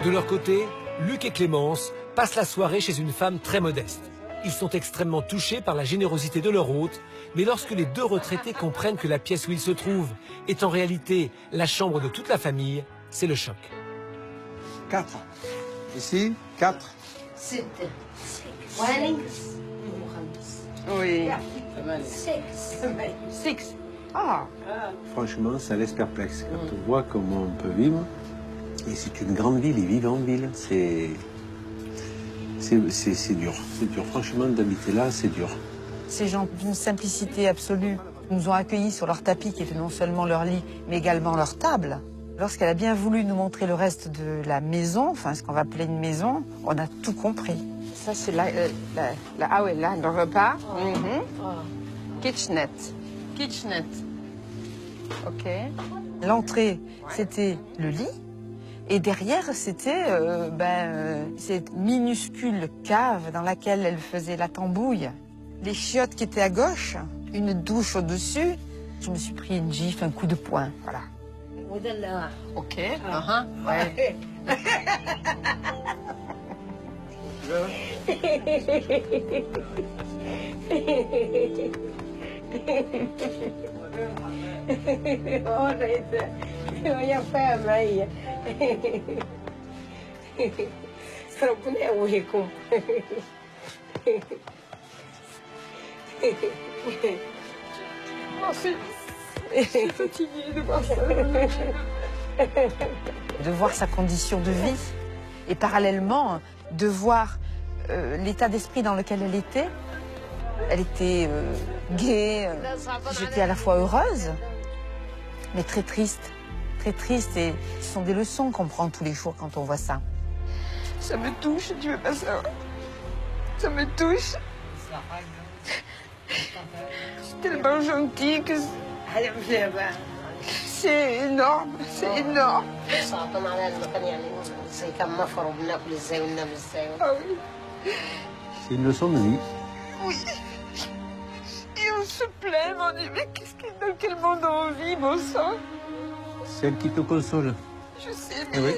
De leur côté, Luc et Clémence passent la soirée chez une femme très modeste. Ils sont extrêmement touchés par la générosité de leur hôte, mais lorsque les deux retraités comprennent que la pièce où ils se trouvent est en réalité la chambre de toute la famille, c'est le choc. 4. Ici, 4. 6. Oui. 6. 6. Ah. Franchement, ça laisse perplexe. Quand on voit comment on peut vivre, et c'est une grande ville, ils vivent en ville, c'est dur. C'est dur. Franchement, d'habiter là, c'est dur. Ces gens d'une simplicité absolue nous ont accueillis sur leur tapis qui était non seulement leur lit, mais également leur table. Lorsqu'elle a bien voulu nous montrer le reste de la maison, enfin ce qu'on va appeler une maison, on a tout compris. Ça c'est ah ouais, là, le repas. Kitchenette. Kitchenette. OK. L'entrée, c'était le lit. Et derrière, c'était cette minuscule cave dans laquelle elle faisait la tambouille. Les chiottes qui étaient à gauche, une douche au-dessus. Je me suis pris une gifle, un coup de poing, voilà. OK. Ouais. يا فاهمة هي ربنا يقويكم De voir sa condition de vie et parallèlement de voir l'état d'esprit dans lequel elle était. Elle était gaie, j'étais à la fois heureuse, mais très triste. Très triste et ce sont des leçons qu'on prend tous les jours quand on voit ça. Ça me touche, tu veux pas savoir. Ça me touche. C'est tellement gentil que c'est énorme, c'est énorme. Ah oui. C'est une leçon de vie. Oui. Et on se plaint, on dit mais dans quel monde on vit, bon sang? Celle qui te console. Je sais, Eh mais oui.